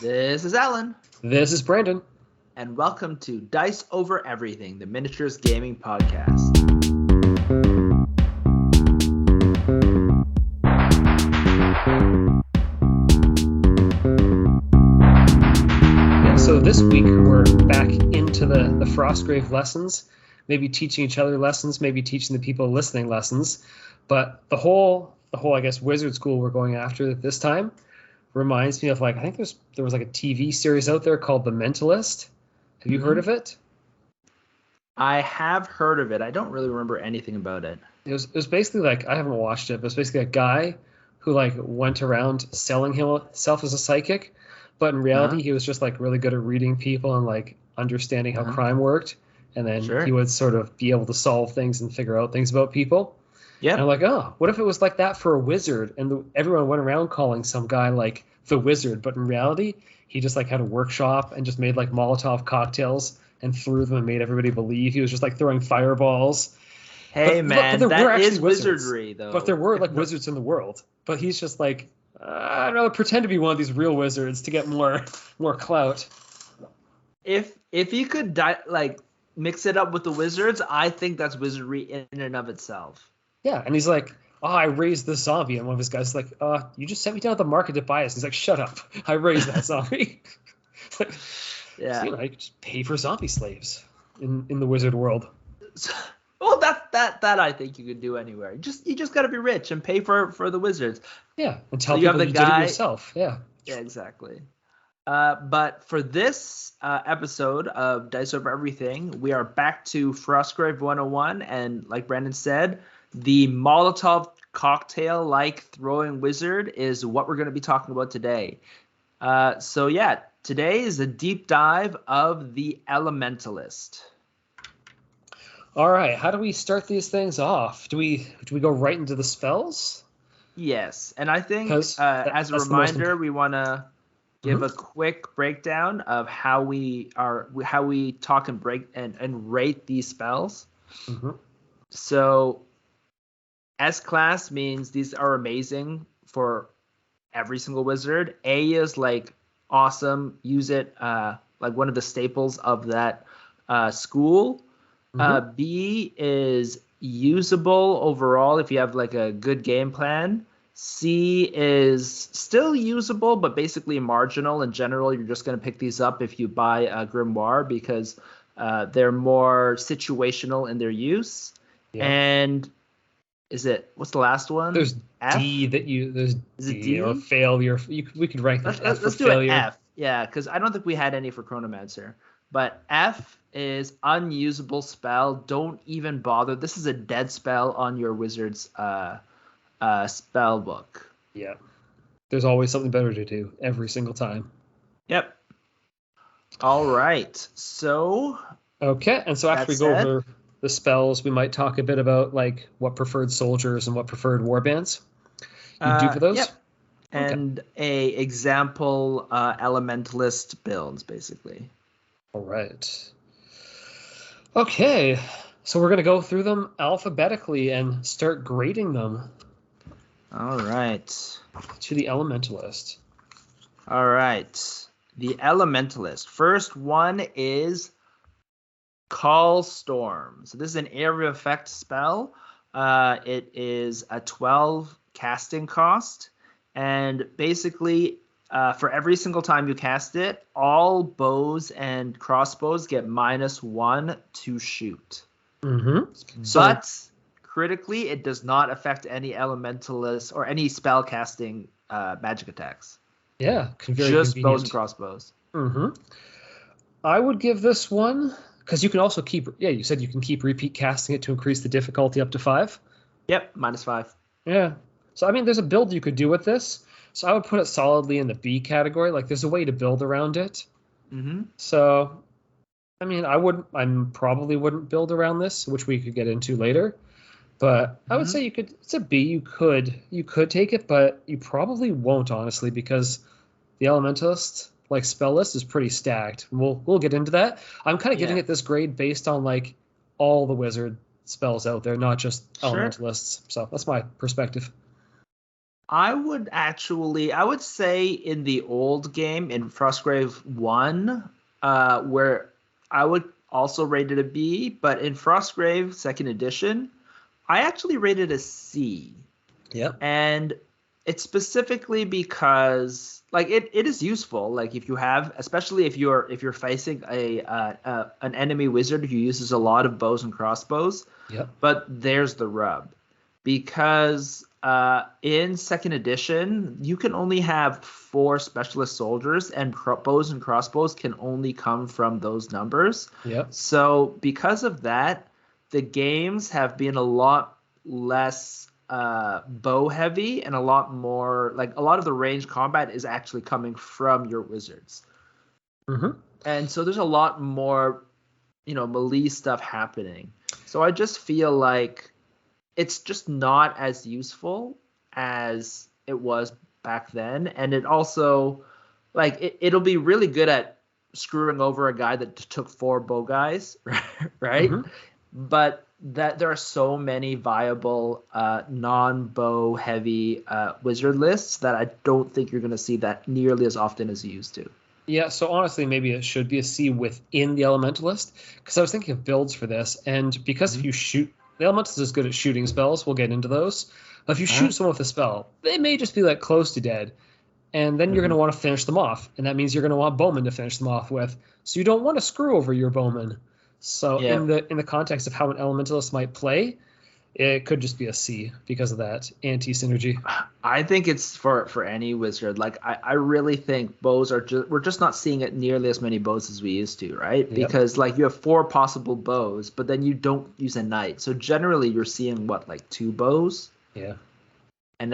This is Alan. This is Brandon. And welcome to Dice Over Everything, the Miniatures Gaming Podcast. Yeah, so this week we're back into the Frostgrave lessons, maybe teaching each other lessons, maybe teaching the people listening lessons. But the whole I guess wizard school we're going after this time reminds me of I think there was a TV series out there called Elementalist. Have you heard of it? I have heard of it. I don't really remember anything about it. It was basically I haven't watched it, but it's basically a guy who went around selling himself as a psychic, but in reality he was just really good at reading people and understanding how crime worked, and then he would sort of be able to solve things and figure out things about people. Yeah. And I'm oh, what if it was like that for a wizard, and everyone went around calling some guy the wizard, but in reality he just had a workshop and just made Molotov cocktails and threw them and made everybody believe he was just throwing fireballs. Hey, man, that is wizardry, though. But there were wizards in the world. But he's just I'd rather pretend to be one of these real wizards to get more clout. If you could mix it up with the wizards, I think that's wizardry in and of itself. Yeah, and he's I raised the zombie, and one of his guys is you just sent me down to the market to buy us. He's shut up. I raised that zombie. Yeah. So, you could just pay for zombie slaves in the wizard world. Well, that I think you could do anywhere. You just got to be rich and pay for the wizards. Yeah, and tell people you did it yourself. Yeah. Yeah, exactly. But for this episode of Dice Over Everything, we are back to Frostgrave 101, and like Brandon said, the Molotov cocktail throwing wizard is what we're going to be talking about today. So yeah, today is a deep dive of the Elementalist. All right, how do we start these things off? Do we go right into the spells? Yes, and I think as a reminder, we want to give a quick breakdown of how we talk and break and rate these spells. Mm-hmm. So S-class means these are amazing for every single wizard. A is awesome, use it one of the staples of that school. Mm-hmm. B is usable overall if you have a good game plan. C is still usable but basically marginal. In general, you're just going to pick these up if you buy a grimoire because they're more situational in their use. Yeah. And what's the last one? There's F? D there's is it D or failure. We could rank that. Let's do an F. Yeah, because I don't think we had any for Chronomancer. But F is unusable spell. Don't even bother. This is a dead spell on your wizard's spell book. Yeah. There's always something better to do every single time. Yep. All right. So. Okay. And so after we go over the spells, we might talk a bit about what preferred soldiers and what preferred warbands you do for those. Yep. And a example elementalist builds, basically. All right. Okay. So we're going to go through them alphabetically and start grading them. All right. To the Elementalist. All right. The Elementalist. First one is Call Storm. So this is an area effect spell. It is a 12 casting cost. And basically, for every single time you cast it, all bows and crossbows get -1 to shoot. Mm-hmm. But critically, it does not affect any elementalist or any spell casting magic attacks. Yeah, just bows and crossbows. Mm-hmm. I would give this one because you can also keep. Yeah, you said you can keep repeat casting it to increase the difficulty up to 5. Yep, -5. Yeah. So there's a build you could do with this. So I would put it solidly in the B category. There's a way to build around it. Mm-hmm. So, I probably wouldn't build around this, which we could get into later. But I would say it's a B. You could take it, but you probably won't, honestly, because the Elementalist spell list is pretty stacked. We'll get into that. I'm kind of giving it this grade based on all the wizard spells out there, not just Elementalists. So that's my perspective. I would say in the old game, in Frostgrave 1, where I would also rate it a B, but in Frostgrave 2nd edition, I actually rated a C. Yep. And it's specifically because like it is useful. Like if you have, especially if you're facing an enemy wizard who uses a lot of bows and crossbows. Yep. But there's the rub, because in 2nd edition you can only have 4 specialist soldiers, and bows and crossbows can only come from those numbers. Yep. So because of that, the games have been a lot less bow heavy, and a lot more like a lot of the range combat is actually coming from your wizards. Mm-hmm. And so there's a lot more, melee stuff happening. So I just feel like it's just not as useful as it was back then. And it also, like, it'll be really good at screwing over a guy that took 4 bow guys, right? Mm-hmm. But that there are so many viable non-bow heavy wizard lists that I don't think you're going to see that nearly as often as you used to. Yeah, so honestly, maybe it should be a C within the Elementalist, because I was thinking of builds for this, and because if you shoot, the Elementalist is good at shooting spells, we'll get into those, but if you shoot someone with a spell, they may just be like close to dead, and then you're going to want to finish them off, and that means you're going to want bowmen to finish them off with, so you don't want to screw over your bowmen. So in the context of how an Elementalist might play, it could just be a C because of that anti-synergy. I think it's for any wizard. Like I really think bows we're just not seeing it nearly as many bows as we used to, right? Yep. Because like you have 4 possible bows, but then you don't use a knight. So generally you're seeing like 2 bows. Yeah. And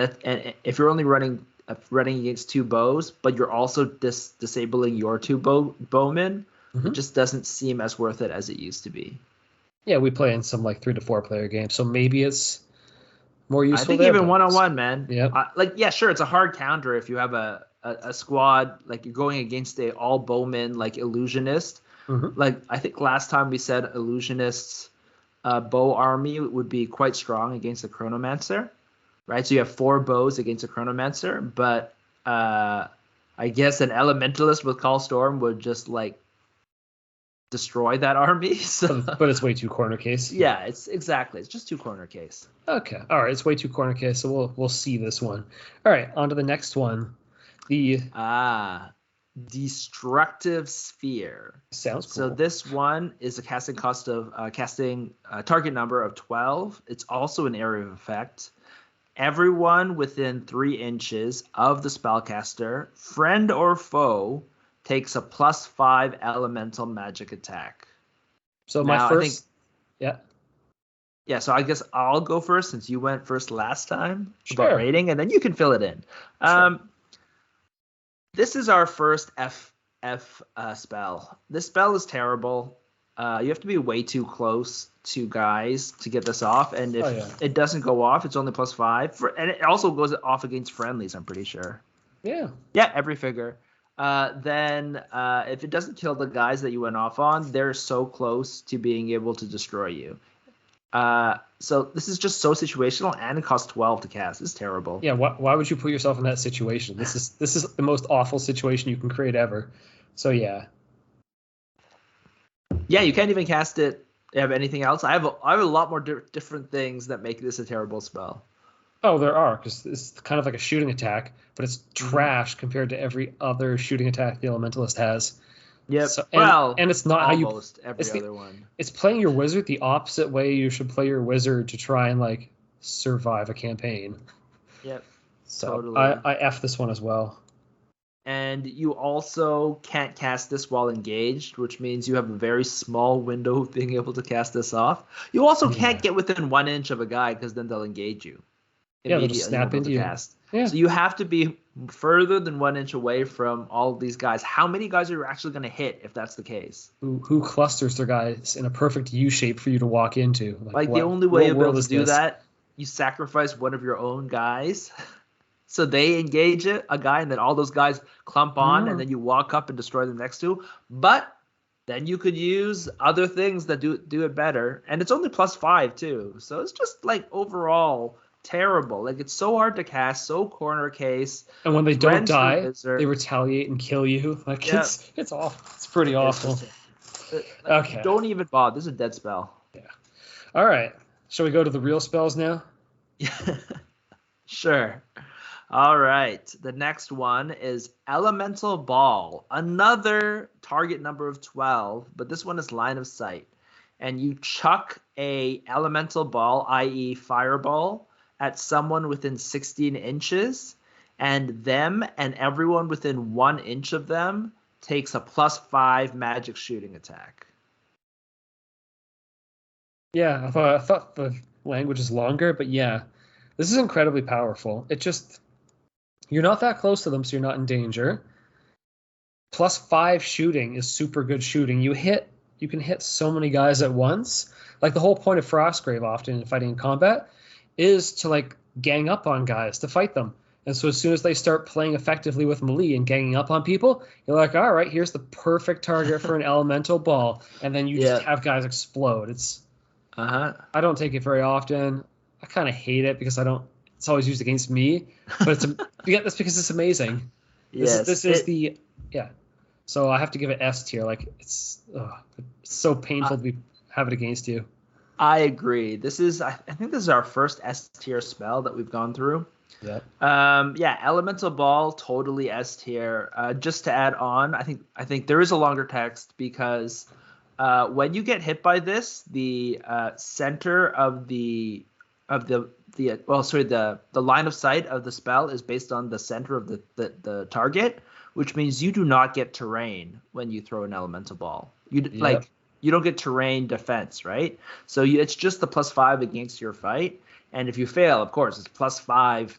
if you're only running against 2 bows, but you're also disabling your 2 bowmen, it just doesn't seem as worth it as it used to be. Yeah, we play in some like 3 to 4 player games, so maybe it's more useful. I think even 1-on-1, man. Yeah. Sure, it's a hard counter if you have a squad, like you're going against a all bowman like illusionist. Mm-hmm. Like I think last time we said illusionist's bow army would be quite strong against the chronomancer, right? So you have 4 bows against a chronomancer, but I guess an elementalist with Call Storm would just like destroy that army. So. But it's way too corner case. Yeah, it's just too corner case. Okay, all right, it's way too corner case, so we'll see this one. All right, on to the next one. The Destructive Sphere. Sounds cool. So this one is a casting cost of target number of 12. It's also an area of effect. Everyone within 3 inches of the spellcaster, friend or foe, takes a +5 elemental magic attack. So yeah. So I guess I'll go first since you went first last time about rating, and then you can fill it in. Sure. This is our first F spell. This spell is terrible. You have to be way too close to guys to get this off, and if it doesn't go off, it's only +5. And it also goes off against friendlies, I'm pretty sure. Yeah. Yeah, every figure. Then if it doesn't kill the guys that you went off on, they're so close to being able to destroy you. So this is just so situational, and it costs 12 to cast. It's terrible. Yeah, why would you put yourself in that situation? This is the most awful situation you can create ever. So yeah. Yeah, you can't even cast it. Have anything else? I have a lot more different things that make this a terrible spell. Oh, there are, because it's kind of like a shooting attack, but it's trash compared to every other shooting attack the Elementalist has. Yep. So, and it's not almost how you. Every other one. It's playing your wizard the opposite way you should play your wizard to try and like survive a campaign. Yep. So totally. I F this one as well. And you also can't cast this while engaged, which means you have a very small window of being able to cast this off. You also can't get within 1 inch of a guy because then they'll engage you. Yeah, they'll just snap into you. Cast. Yeah. So you have to be further than 1 inch away from all of these guys. How many guys are you actually going to hit if that's the case? Who clusters their guys in a perfect U shape for you to walk into? Like the only way you'll be able to do that, you sacrifice one of your own guys. So they engage a guy, and then all those guys clump on, and then you walk up and destroy them next to. But then you could use other things that do it better. And it's only +5 too. So it's just like overall terrible. Like, it's so hard to cast, so corner case. And when they don't die, they retaliate and kill you. Like, it's awful. It's pretty awful. Okay. Don't even bother. This is a dead spell. Yeah. All right. Shall we go to the real spells now? Sure. All right. The next one is Elemental Ball. Another target number of 12, but this one is line of sight. And you chuck a elemental ball, i.e. fireball, at someone within 16 inches, and them and everyone within 1 inch of them takes a +5 magic shooting attack. Yeah, I thought the language is longer, but yeah, this is incredibly powerful. It just, you're not that close to them, so you're not in danger. +5 shooting is super good shooting. You can hit so many guys at once. Like, the whole point of Frostgrave often in fighting in combat is to like gang up on guys to fight them. And so as soon as they start playing effectively with melee and ganging up on people, you're like, all right, here's the perfect target for an elemental ball. And then you just have guys explode. It's I don't take it very often. I kind of hate it because it's always used against me. But that's because it's amazing. So I have to give it S tier. Like, it's so painful to have it against you. I agree. I think this is our first S tier spell that we've gone through. Yeah. Elemental Ball, totally S tier. Just to add on, I think there is a longer text because when you get hit by this, the center of the line of sight of the spell is based on the center of the target, which means you do not get terrain when you throw an elemental ball. You don't get terrain defense, right? So it's just the +5 against your fight, and if you fail, of course, it's +5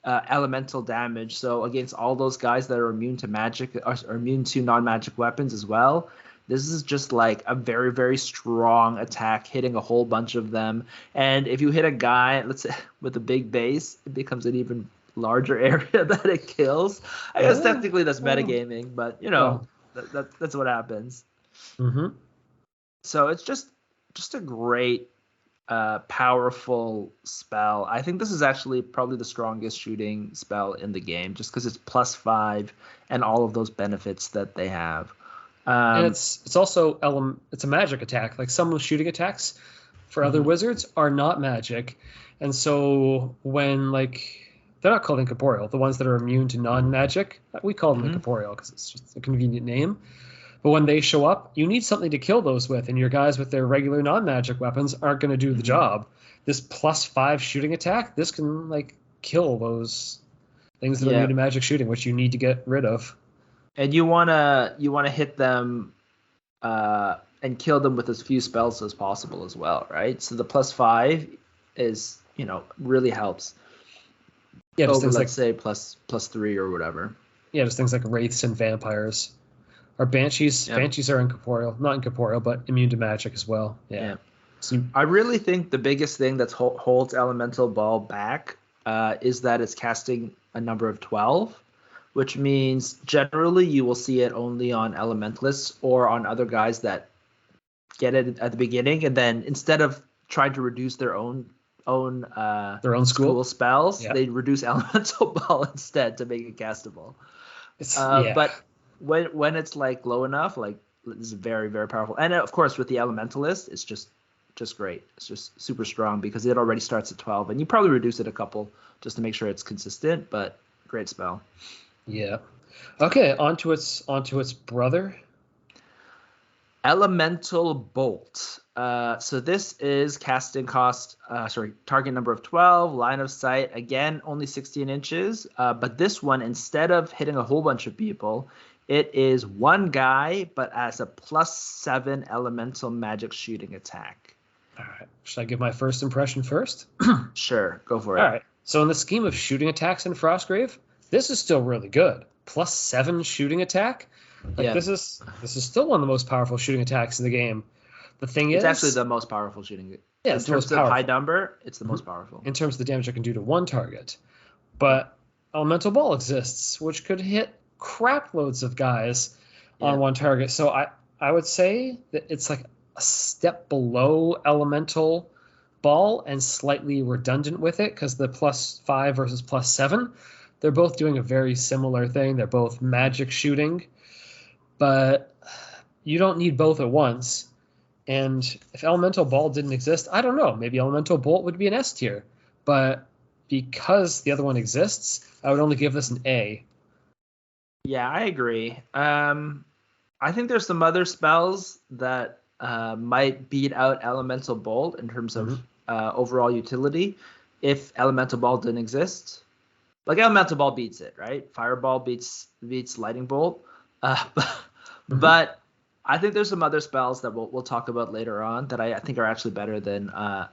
elemental damage. So against all those guys that are immune to magic or immune to non-magic weapons as well, this is just like a very, very strong attack, hitting a whole bunch of them. And if you hit a guy, let's say with a big base, it becomes an even larger area that it kills. I guess technically that's metagaming, but that's what happens. Mm-hmm. So it's just a great, powerful spell. I think this is actually probably the strongest shooting spell in the game, just because it's +5 and all of those benefits that they have. And it's also it's a magic attack. Like, some of shooting attacks for other wizards are not magic, and so when they're not called incorporeal, the ones that are immune to non-magic, we call them incorporeal because it's just a convenient name. But when they show up, you need something to kill those with, and your guys with their regular non-magic weapons aren't going to do the job. This +5 shooting attack, this can kill those things that are immune to magic shooting, which you need to get rid of. And you wanna hit them and kill them with as few spells as possible as well, right? So the +5 is really helps. Yeah, just over, let's say +3 or whatever. Yeah, just things like wraiths and vampires. Or banshees. Yep. Banshees are not incorporeal, but immune to magic as well. Yeah. So I really think the biggest thing that holds Elemental Ball back is that it's casting a number of 12, which means generally you will see it only on Elementalists or on other guys that get it at the beginning, and then instead of trying to reduce their own school spells, they reduce Elemental Ball instead to make it castable. But when it's low enough, this is very, very powerful. And of course with the Elementalist, it's just great. It's just super strong because it already starts at 12, and you probably reduce it a couple just to make sure it's consistent, but great spell. Yeah. Okay, onto its brother. Elemental Bolt. So this is casting cost, target number of 12, line of sight, again, only 16 inches. But this one, instead of hitting a whole bunch of people, it is one guy, but as a +7 elemental magic shooting attack. All right. Should I give my first impression first? Sure, go for it. All right. So in the scheme of shooting attacks in Frostgrave, this is still really good. +7 shooting attack. This is still one of the most powerful shooting attacks in the game. The thing it's actually the most powerful shooting. Yeah, in terms of high number, it's the most powerful. In terms of the damage it can do to one target. But Elemental Ball exists, which could hit crap loads of guys on one target. So I would say that it's a step below Elemental ball and slightly redundant with it because the +5 versus +7, they're both doing a very similar thing. They're both magic shooting, but you don't need both at once. And if Elemental Ball didn't exist, I don't know. Maybe Elemental Bolt would be an S tier. But because the other one exists, I would only give this an A. Yeah, I agree. I think there's some other spells that might beat out Elemental Bolt in terms of overall utility if Elemental Ball didn't exist. Like Elemental Ball beats it, right? Fireball beats Lightning Bolt. But I think there's some other spells that we'll talk about later on that I think are actually better than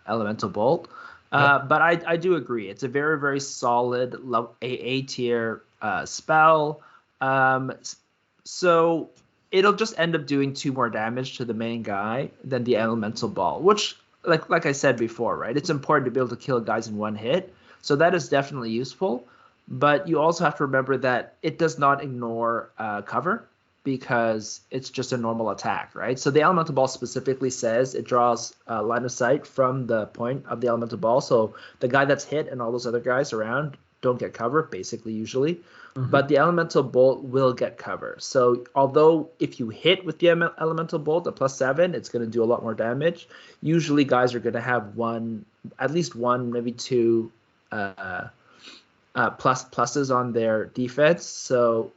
Elemental Bolt. But I do agree. It's a very, very solid A tier spell. So it'll just end up doing 2 more damage to the main guy than the Elemental Ball, which, like I said before, right? It's important to be able to kill guys in one hit. So that is definitely useful. But you also have to remember that it does not ignore cover because it's just a normal attack, right? So the Elemental Ball specifically says it draws line of sight from the point of the Elemental Ball. So the guy that's hit and all those other guys around don't get cover, basically, usually. But the Elemental Bolt will get cover. So although if you hit with the Elemental Bolt at +7, it's going to do a lot more damage. Usually guys are going to have at least one, maybe 2 pluses on their defense. So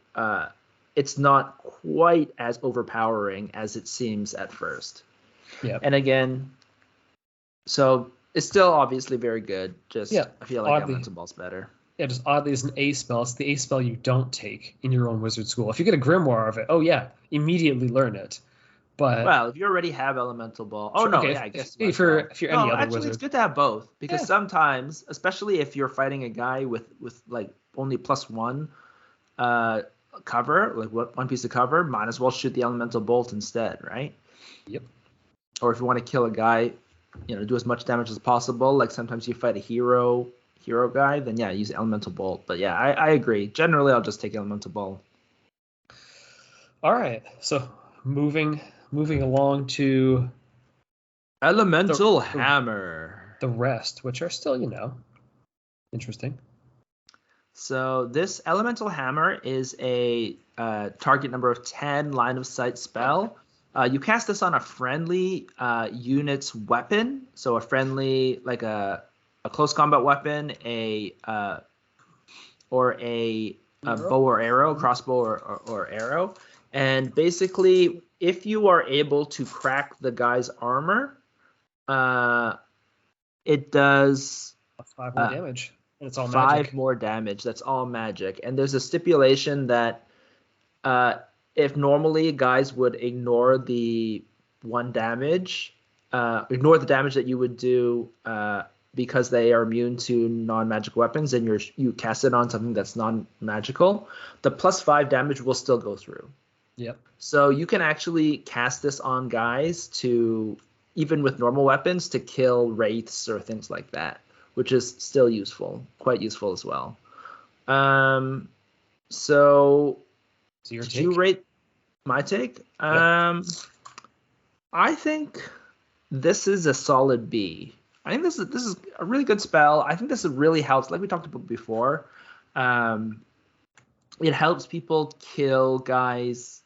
it's not quite as overpowering as it seems at first. Yeah. And again, so it's still obviously very good. Just I feel like Elemental Ball's better. Yeah, just oddly as an A spell, it's the A spell you don't take in your own wizard school. If you get a grimoire of it, immediately learn it. But if you already have Elemental Ball, I guess if you're any other wizard, it's good to have both because sometimes, especially if you're fighting a guy with like only +1 cover, like one piece of cover, might as well shoot the Elemental Bolt instead, right? Yep. Or if you want to kill a guy, do as much damage as possible. Like sometimes you fight a hero guy, then use Elemental Bolt. But I agree. Generally, I'll just take Elemental Ball. All right. So moving along to Elemental Hammer. The rest, which are still, interesting. So this Elemental Hammer is a target number of 10 line of sight spell. You cast this on a friendly unit's weapon. So a friendly, like a close combat weapon, or a bow or arrow, crossbow or arrow. And basically, if you are able to crack the guy's armor, it does 5 more damage. And it's all 5 more damage. That's all magic. And there's a stipulation that if normally guys would ignore the 1 damage, ignore the damage that you would do because they are immune to non-magic weapons, and you cast it on something that's non-magical, the +5 damage will still go through. Yep. So you can actually cast this on guys to, even with normal weapons, to kill wraiths or things like that, which is still useful, quite useful as well. So your did take? you rate my take? Yep. I think this is a solid B. I think this is a really good spell. I think this really helps, like we talked about before. It helps people kill guys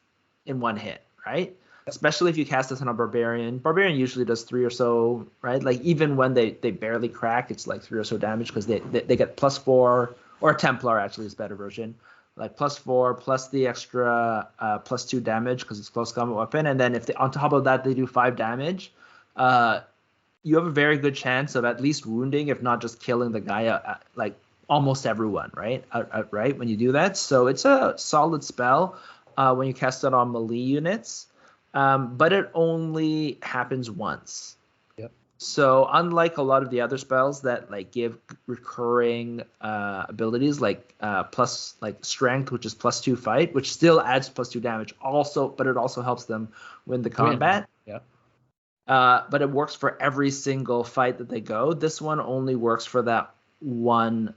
in one hit, right? Yep. Especially if you cast this on a barbarian. Barbarian usually does 3 or so, right? Like even when they barely crack, it's like 3 or so damage because they get +4, or a Templar actually is a better version. Like +4 plus the extra +2 damage because it's close combat weapon, and then if on top of that they do 5 damage, you have a very good chance of at least wounding, if not just killing the guy, like almost everyone, right? Outright when you do that. So it's a solid spell when you cast it on melee units, but it only happens once. Yep. So unlike a lot of the other spells that like give recurring abilities, like plus like strength, which is +2 fight, which still adds +2 damage, but it also helps them win the combat. Yeah. But it works for every single fight that they go. This one only works for that one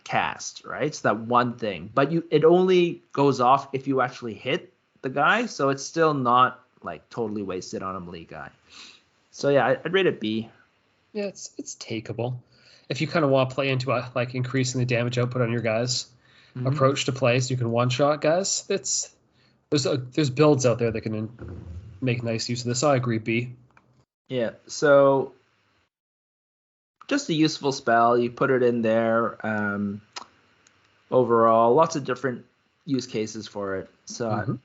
cast, right? So that one thing. But it only goes off if you actually hit the guy, so it's still not like totally wasted on a melee guy. So yeah, I'd rate it B. Yeah, it's takeable. If you kind of want to play into like increasing the damage output on your guys' approach to play, so you can one-shot guys, there's builds out there that can make nice use of this. I agree, B. Yeah, so just a useful spell. You put it in there. Overall, lots of different use cases for it. So,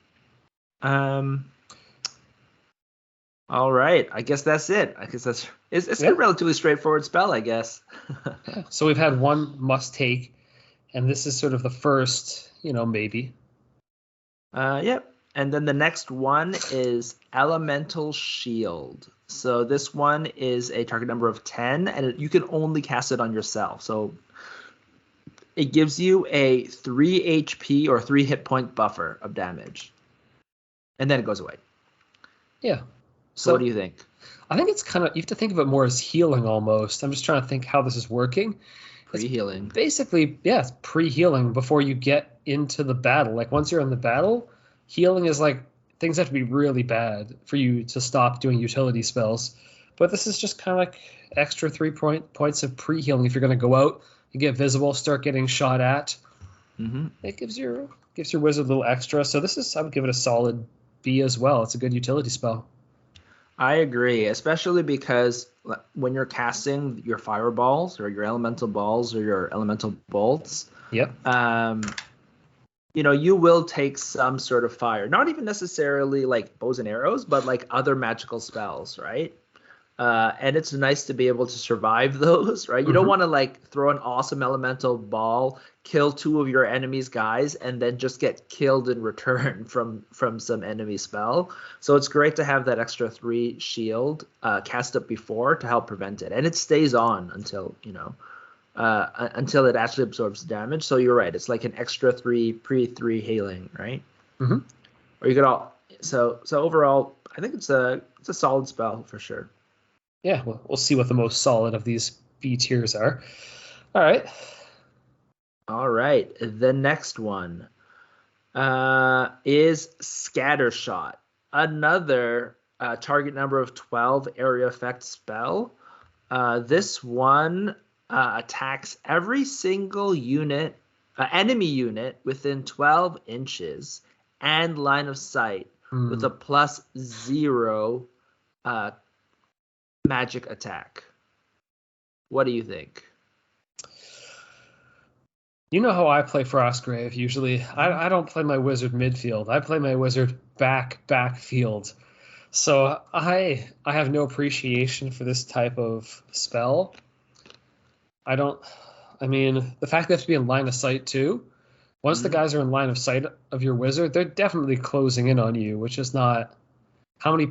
all right. I guess that's it. I guess it's a relatively straightforward spell, I guess. So we've had one must take, and this is sort of the first, maybe. Yep. And then the next one is Elemental Shield. So this one is a target number of 10, and you can only cast it on yourself. So it gives you a 3 HP or 3 hit point buffer of damage. And then it goes away. Yeah. So what do you think? I think it's you have to think of it more as healing almost. I'm just trying to think how this is working. Pre-healing. It's basically, it's pre-healing before you get into the battle. Like once you're in the battle, healing is like things have to be really bad for you to stop doing utility spells. But this is just kind of like extra 3 points of pre-healing if you're going to go out and get visible, start getting shot at. It gives your wizard a little extra. So I would give it a solid B as well. It's a good utility spell. I agree, especially because when you're casting your fireballs or your elemental balls or your elemental bolts, you will take some sort of fire. Not even necessarily like bows and arrows, but like other magical spells, right? And it's nice to be able to survive those, right? You don't want to like throw an awesome elemental ball, kill 2 of your enemy's guys, and then just get killed in return from some enemy spell. So it's great to have that extra 3 shield cast up before to help prevent it, and it stays on until until it actually absorbs damage. So you're right; it's like an extra 3 healing, right? Or you could so overall, I think it's a solid spell for sure. Yeah, we'll see what the most solid of these B tiers are. All right. The next one is Scattershot, another target number of 12 area effect spell. This one attacks every single enemy unit within 12 inches and line of sight with a +0 magic attack. What do you think? You know how I play Frostgrave usually. I don't play my wizard midfield. I play my wizard backfield. So I have no appreciation for this type of spell. The fact they have to be in line of sight too. Once the guys are in line of sight of your wizard, they're definitely closing in on you, which is not how many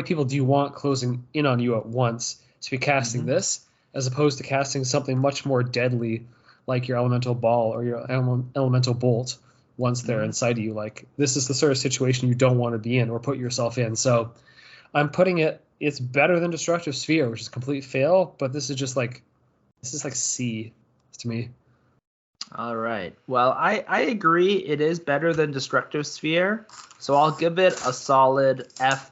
people do you want closing in on you at once to be casting this, as opposed to casting something much more deadly like your elemental ball or your elemental bolt once they're inside of you. Like this is the sort of situation you don't want to be in or put yourself in. So I'm putting it's better than Destructive Sphere, which is a complete fail, but this is like C to me. All right. Well, I agree. It is better than Destructive Sphere, so I'll give it a solid F+.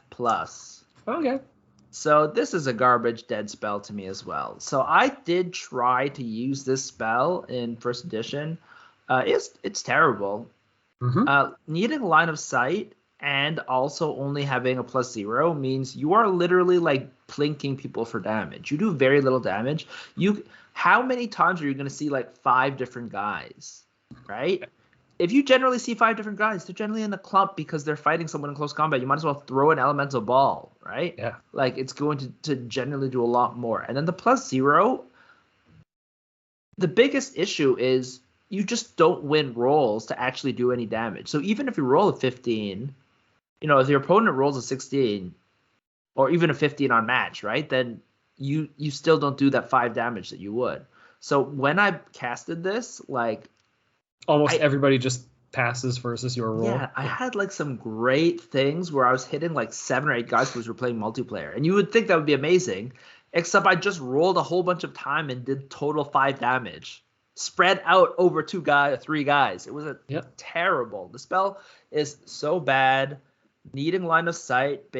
Okay. So this is a garbage dead spell to me as well. So I did try to use this spell in first edition. It's terrible. Needing line of sight and also only having a +0 means you are literally like plinking people for damage. You do very little damage. How many times are you going to see like 5 different guys, right? If you generally see 5 different guys, they're generally in a clump because they're fighting someone in close combat. You might as well throw an elemental ball, right? Yeah. Like it's going to generally do a lot more. And then the +0, the biggest issue is you just don't win rolls to actually do any damage. So even if you roll a 15, if your opponent rolls a 16 or even a 15 on match, right? Then you still don't do that 5 damage that you would. So when I casted this, like almost everybody just passes versus your roll. Yeah, I had like some great things where I was hitting like 7 or 8 guys because we're playing multiplayer. And you would think that would be amazing, except I just rolled a whole bunch of time and did total 5 damage. Spread out over 3 guys. It was terrible. The spell is so bad. Needing line of sight.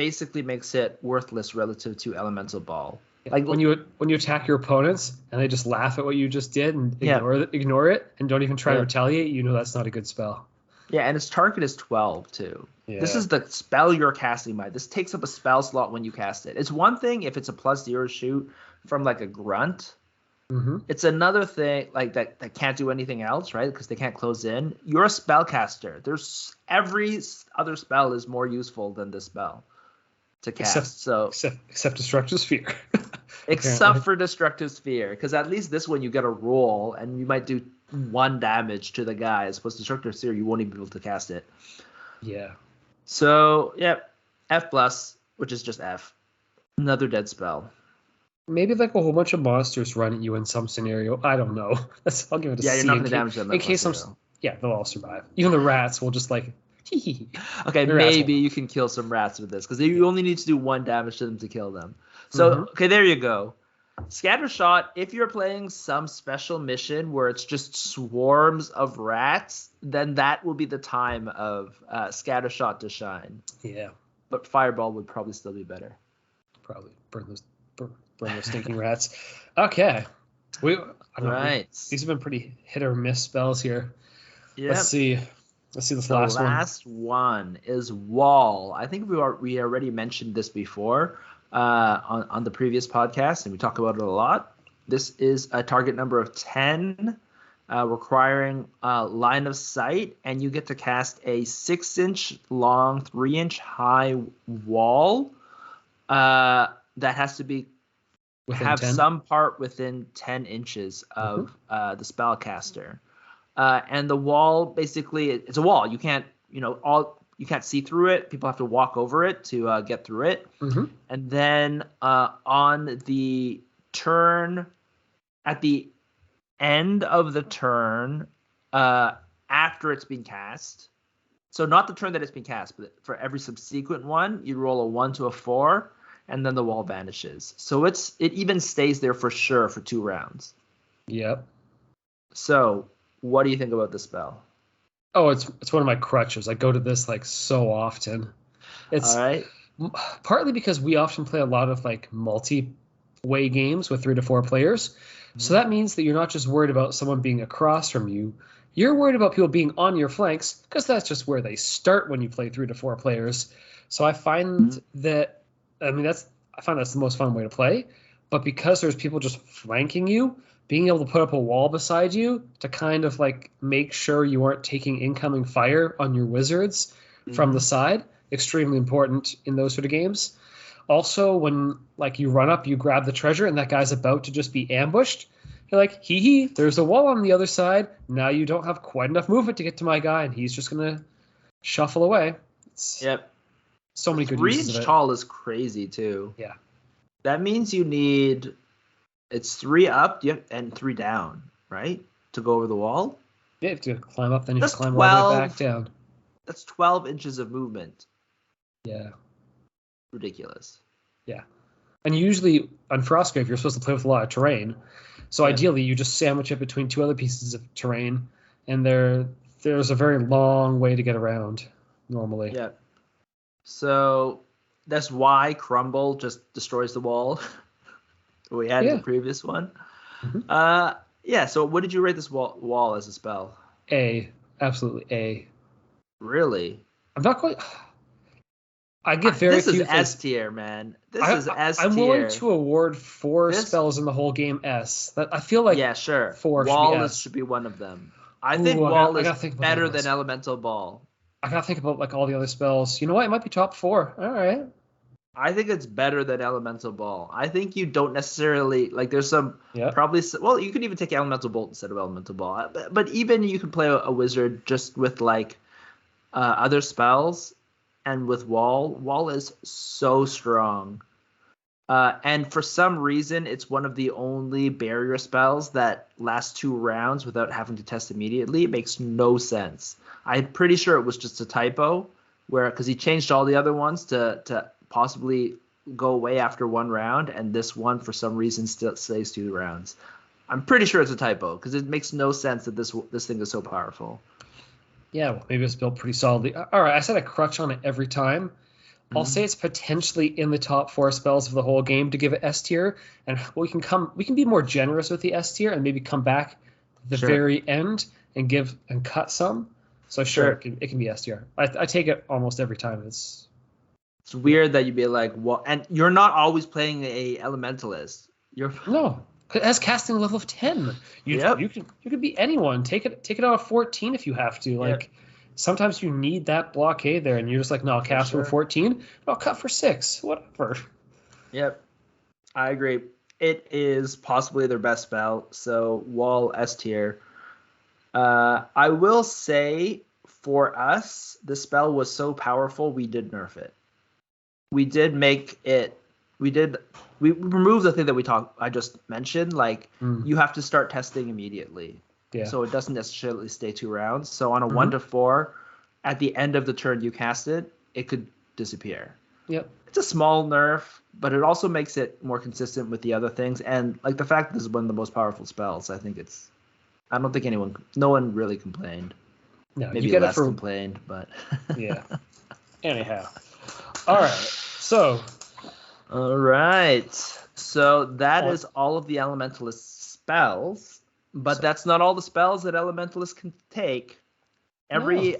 basically makes it worthless relative to Elemental Ball. Like when you attack your opponents and they just laugh at what you just did and ignore it and don't even try to retaliate, that's not a good spell. Yeah, and its target is 12 too. Yeah. This is the spell you're casting by. This takes up a spell slot when you cast it. It's one thing if it's a +0 shoot from like a grunt. Mm-hmm. It's another thing like that can't do anything else, right? Because they can't close in. You're a spellcaster. There's every other spell is more useful than this spell to cast. Except Destructive Sphere. Except for Destructive Sphere, because at least this one you get a roll and you might do 1 damage to the guy. As opposed to Destructive Sphere, you won't even be able to cast it. Yeah. So F+, which is just F. Another dead spell. Maybe like a whole bunch of monsters run at you in some scenario. I don't know. I'll give it a C. Yeah, you're not going to damage them. In case they'll all survive. Even the rats will just like. Okay, maybe you can kill some rats with this because you only need to do 1 damage to them to kill them. So okay, there you go. Scattershot. If you're playing some special mission where it's just swarms of rats, then that will be the time of Scattershot to shine. Yeah. But Fireball would probably still be better. Probably burn those stinking rats. Okay. These have been pretty hit or miss spells here. Yep. Let's see this last one. The last one is Wall. I think we already mentioned this before on the previous podcast, and we talk about it a lot. This is a target number of 10, requiring line of sight, and you get to cast a 6-inch long, 3-inch high wall that has to be have 10? Some part within 10 inches of the spellcaster. And the wall, basically, it's a wall. You can't, you can't see through it. People have to walk over it to get through it. Mm-hmm. And then on the turn, at the end of the turn, after it's been cast, so not the turn that it's been cast, but for every subsequent one, you roll a 1 to a 4, and then the wall vanishes. So it even stays there for sure for 2 rounds. Yep. So what do you think about the spell? Oh, it's one of my crutches. I go to this like so often. It's all right. Partly because we often play a lot of like multi-way games with 3 to 4 players. Mm-hmm. So that means that you're not just worried about someone being across from you. You're worried about people being on your flanks because that's just where they start when you play 3 to 4 players. So I find that's the most fun way to play. But because there's people just flanking you, being able to put up a wall beside you to kind of like make sure you aren't taking incoming fire on your wizards from the side, extremely important in those sort of games. Also, when like you run up, you grab the treasure and that guy's about to just be ambushed, you're like, hee, there's a wall on the other side. Now you don't have quite enough movement to get to my guy, and he's just going to shuffle away. Yep. So many good uses of it. 3-inch tall is crazy, too. Yeah. That means you need... It's 3 up and 3 down, right? To go over the wall? Yeah, you have to climb up, then you have to climb all the way back down. That's 12 inches of movement. Yeah. Ridiculous. Yeah. And usually on Frostgrave, you're supposed to play with a lot of terrain. So ideally, you just sandwich it between 2 other pieces of terrain, and there's a very long way to get around normally. Yeah. So that's why Crumble just destroys the wall. We had the previous one. Mm-hmm. So what did you rate this wall as a spell? A. Absolutely A. Really? I'm not quite... I get very few This is S tier, man. This is S tier. I'm willing to award 4 spells in the whole game S. I feel like 4 Wall should be one of them. I think Wall is better than Elemental Ball. I gotta think about like all the other spells. You know what? It might be top 4. All right. I think it's better than Elemental Ball. I think you don't necessarily like. There's some probably. Well, you could even take Elemental Bolt instead of Elemental Ball. But even you can play a wizard just with like other spells, and with Wall. Wall is so strong, and for some reason, it's one of the only barrier spells that lasts 2 rounds without having to test immediately. It makes no sense. I'm pretty sure it was just a typo, because he changed all the other ones to possibly go away after 1 round, and this one for some reason still stays 2 rounds. I'm pretty sure it's a typo because it makes no sense that this thing is so powerful. Yeah, well, maybe it's built pretty solidly. All right, I set a crutch on it every time. I'll say it's potentially in the top 4 spells of the whole game to give it S tier, and we can be more generous with the S tier and maybe come back at the very end and cut some. So it can be S tier. I take it almost every time. It's weird that you'd be like, well, and you're not always playing a Elementalist. No, it has casting level of 10. You could be anyone. Take it out of 14 if you have to. Like sometimes you need that blockade there, and you're just like, no, I'll cast for 14. I'll cut for 6. Whatever. Yep, I agree. It is possibly their best spell. So Wall S tier. I will say for us, the spell was so powerful we did nerf it. We did make it. We removed the thing that I just mentioned. Like you have to start testing immediately. Yeah. So it doesn't necessarily stay 2 rounds. So on a 1 to 4, at the end of the turn you cast it, it could disappear. Yep. It's a small nerf, but it also makes it more consistent with the other things. And like the fact that this is one of the most powerful spells, I don't think no one really complained. No, maybe you get less complained, but yeah. Anyhow. All right. So that is all of the Elementalist spells, but that's not all the spells that Elementalist can take. Every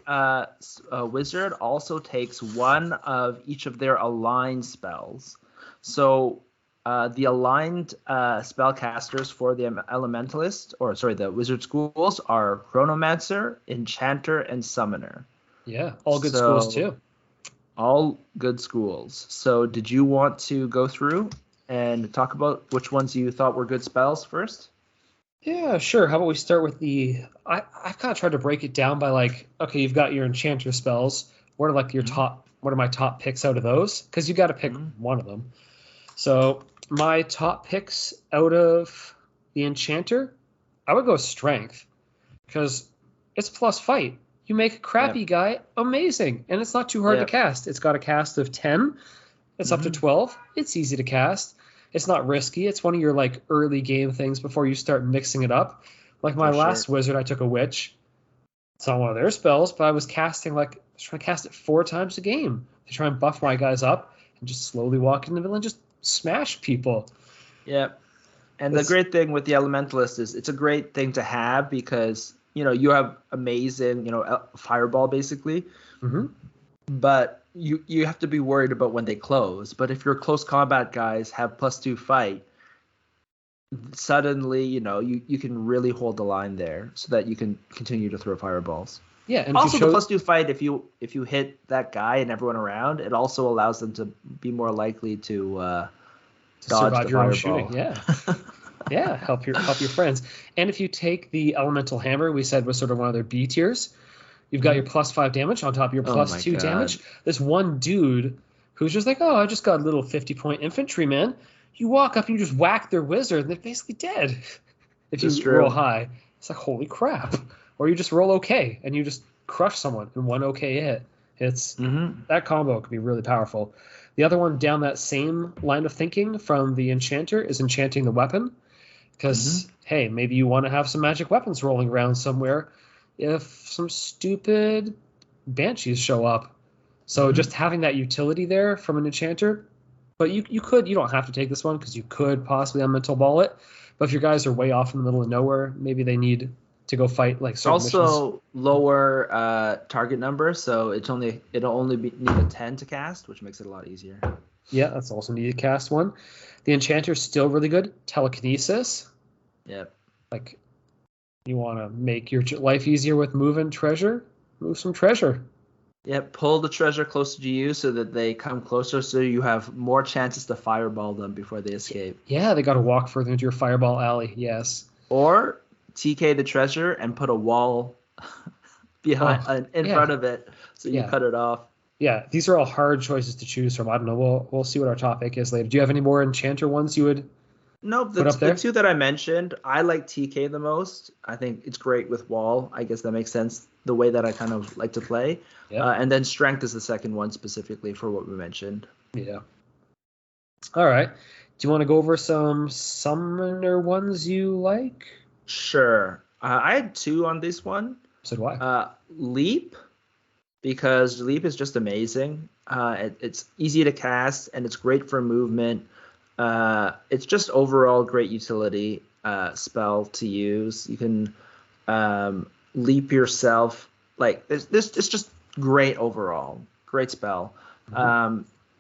wizard also takes one of each of their aligned spells. So the aligned spellcasters for the Elementalist, the Wizard Schools are Chronomancer, Enchanter, and Summoner. Yeah, all good schools too. All good schools. So did you want to go through and talk about which ones you thought were good spells first? Yeah, sure. How about we start with I've kind of tried to break it down by like, okay, you've got your Enchanter spells. What are my top picks out of those? Because you got to pick one of them. So my top picks out of the Enchanter, I would go Strength, because it's plus fight. You make a crappy guy amazing, and it's not too hard to cast. It's got a cast of 10. It's up to 12. It's easy to cast. It's not risky. It's one of your like early game things before you start mixing it up. Like my last wizard, I took a Witch. It's not one of their spells, but I was trying to cast it 4 times a game to try and buff my guys up and just slowly walk in the middle and just smash people. Yeah. And the great thing with the Elementalist is it's a great thing to have because you have amazing, fireball basically, but you have to be worried about when they close. But if your close combat guys have +2 fight, suddenly, you can really hold the line there so that you can continue to throw fireballs. Yeah, and also the +2 fight, if you hit that guy and everyone around, it also allows them to be more likely to dodge the fireball. Shooting. Yeah. Yeah, help your friends. And if you take the Elemental Hammer, we said was sort of one of their B tiers, you've got your +5 damage on top of your +2 damage. This one dude who's just like, oh, I just got a little 50-point infantry, man. You walk up and you just whack their wizard, and they're basically dead. If you roll high, it's like, holy crap. Or you just roll okay, and you just crush someone in one okay hit. It's that combo can be really powerful. The other one down that same line of thinking from the Enchanter is enchanting the weapon. Because, hey, maybe you want to have some magic weapons rolling around somewhere if some stupid banshees show up. So just having that utility there from an Enchanter. But you don't have to take this one because you could possibly Elemental Ball it. But if your guys are way off in the middle of nowhere, maybe they need to go fight like certain missions. Also lower target number, so it'll only need a 10 to cast, which makes it a lot easier. Yeah, that's also needed to cast one. The Enchanter's still really good. Telekinesis. Yep. Like, you want to make your life easier with moving treasure? Move some treasure. Yep, pull the treasure closer to you so that they come closer so you have more chances to fireball them before they escape. Yeah, they got to walk further into your fireball alley, yes. Or TK the treasure and put a wall behind in front of it so you cut it off. Yeah, these are all hard choices to choose from. I don't know. We'll see what our topic is later. Do you have any more Enchanter ones you would put up there? The 2 that I mentioned, I like TK the most. I think it's great with wall. I guess that makes sense, the way that I kind of like to play. Yep. And then Strength is the second one specifically for what we mentioned. Yeah. All right. Do you want to go over some Summoner ones you like? Sure. I had 2 on this one. So do I. Leap because Leap is just amazing. It's easy to cast, and it's great for movement. It's just overall great utility spell to use. You can leap yourself. Like it's just great overall. Great spell.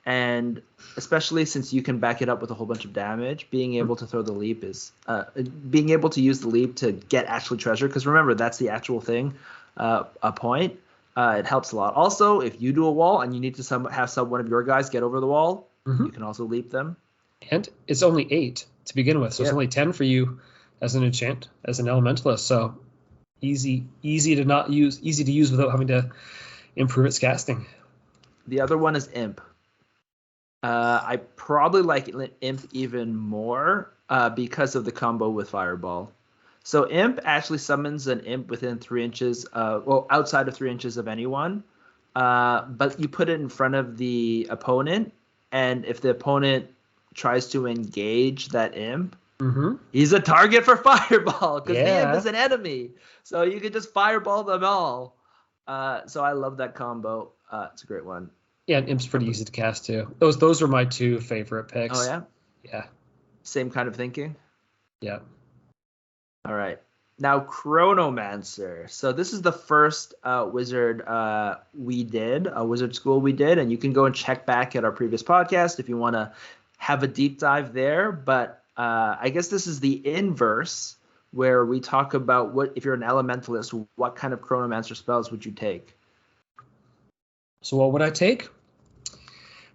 And especially since you can back it up with a whole bunch of damage, being able to throw the leap is being able to use the leap to get actual treasure. Because remember, that's the actual thing. A point. It helps a lot. Also, if you do a wall and you need to have one of your guys get over the wall, you can also leap them. And it's only 8 to begin with, so it's only 10 for you as an enchant, as an elementalist. So easy to use without having to improve its casting. The other one is Imp. I probably like Imp even more because of the combo with Fireball. So Imp actually summons an Imp within 3 inches, outside of 3 inches of anyone. But you put it in front of the opponent, and if the opponent tries to engage that Imp, he's a target for Fireball because the Imp is an enemy. So you can just Fireball them all. So I love that combo. It's a great one. Yeah, and Imp's pretty easy to cast too. Those are my 2 favorite picks. Oh yeah? Yeah. Same kind of thinking? Yeah. All right. Now, Chronomancer. So this is the first wizard wizard school we did, and you can go and check back at our previous podcast if you want to have a deep dive there. But I guess this is the inverse, where we talk about if you're an elementalist, what kind of Chronomancer spells would you take? So what would I take?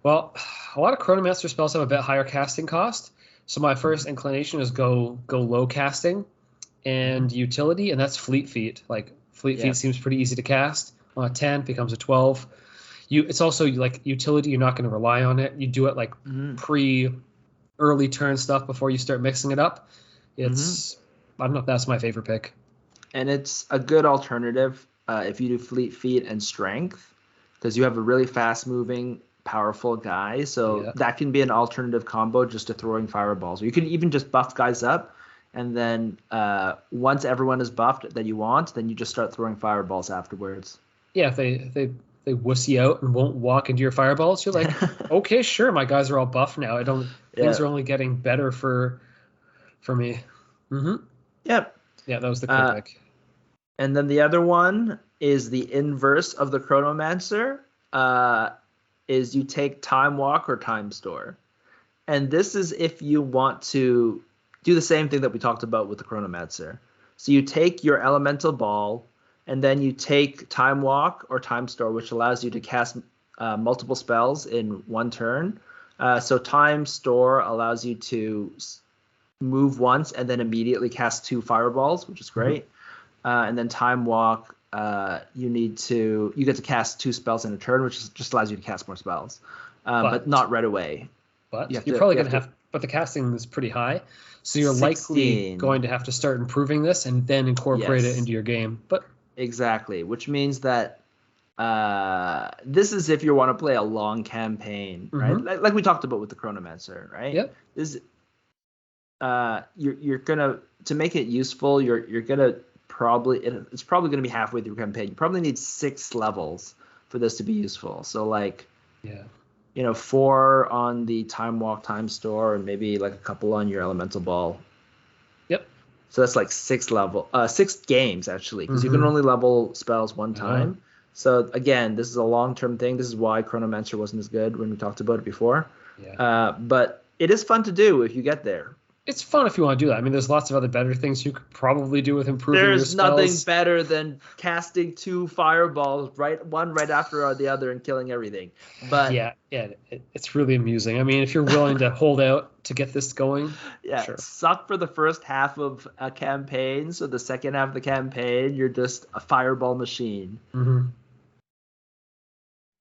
Well, a lot of Chronomancer spells have a bit higher casting cost. So my first inclination is go low casting and utility, and that's Fleet Feet. Like Fleet Feet seems pretty easy to cast. On a 10 becomes a 12. It's also like utility. You're not going to rely on it. You do it like early turn stuff before you start mixing it up. It's I don't know if that's my favorite pick. And it's a good alternative if you do Fleet Feet and Strength, because you have a really fast moving, powerful guy. So that can be an alternative combo just to throwing fireballs. Or you can even just buff guys up, and then once everyone is buffed that you want, then you just start throwing fireballs afterwards. Yeah, if they wussy out and won't walk into your fireballs, you're like, okay, sure, my guys are all buffed now. Things are only getting better for me. Yep. Yeah, that was the quick pick. And then the other one is the inverse of the Chronomancer. Is you take Time Walk or Time Store. And this is if you want to do the same thing that we talked about with the Chronomancer. So you take your elemental ball, and then you take Time Walk or Time Store, which allows you to cast multiple spells in one turn. So Time Store allows you to move once and then immediately cast 2 fireballs, which is great. And then Time Walk, you get to cast 2 spells in a turn, which just allows you to cast more spells, but not right away. But you're probably going to have. But the casting is pretty high, so you're 16. likely going to have to start improving this and then incorporate it into your game. But exactly, which means that this is if you want to play a long campaign, right? Like we talked about with the Chronomancer, right? Yeah. This you're gonna, to make it useful, you're gonna it's probably gonna be halfway through your campaign. You probably need 6 levels for this to be useful. So 4 on the Time Walk, Time Store, and maybe like a couple on your Elemental Ball. Yep. So that's like 6 games actually, because you can only level spells one time. So again, this is a long-term thing. This is why Chronomancer wasn't as good when we talked about it before. Yeah. But it is fun to do if you get there. It's fun if you want to do that. I mean, there's lots of other better things you could probably do with improving your spells. There's nothing better than casting 2 fireballs, one right after the other, and killing everything. But it's really amusing. I mean, if you're willing to hold out to get this going, sure. Suck for the first half of a campaign, so the second half of the campaign, you're just a fireball machine. I'm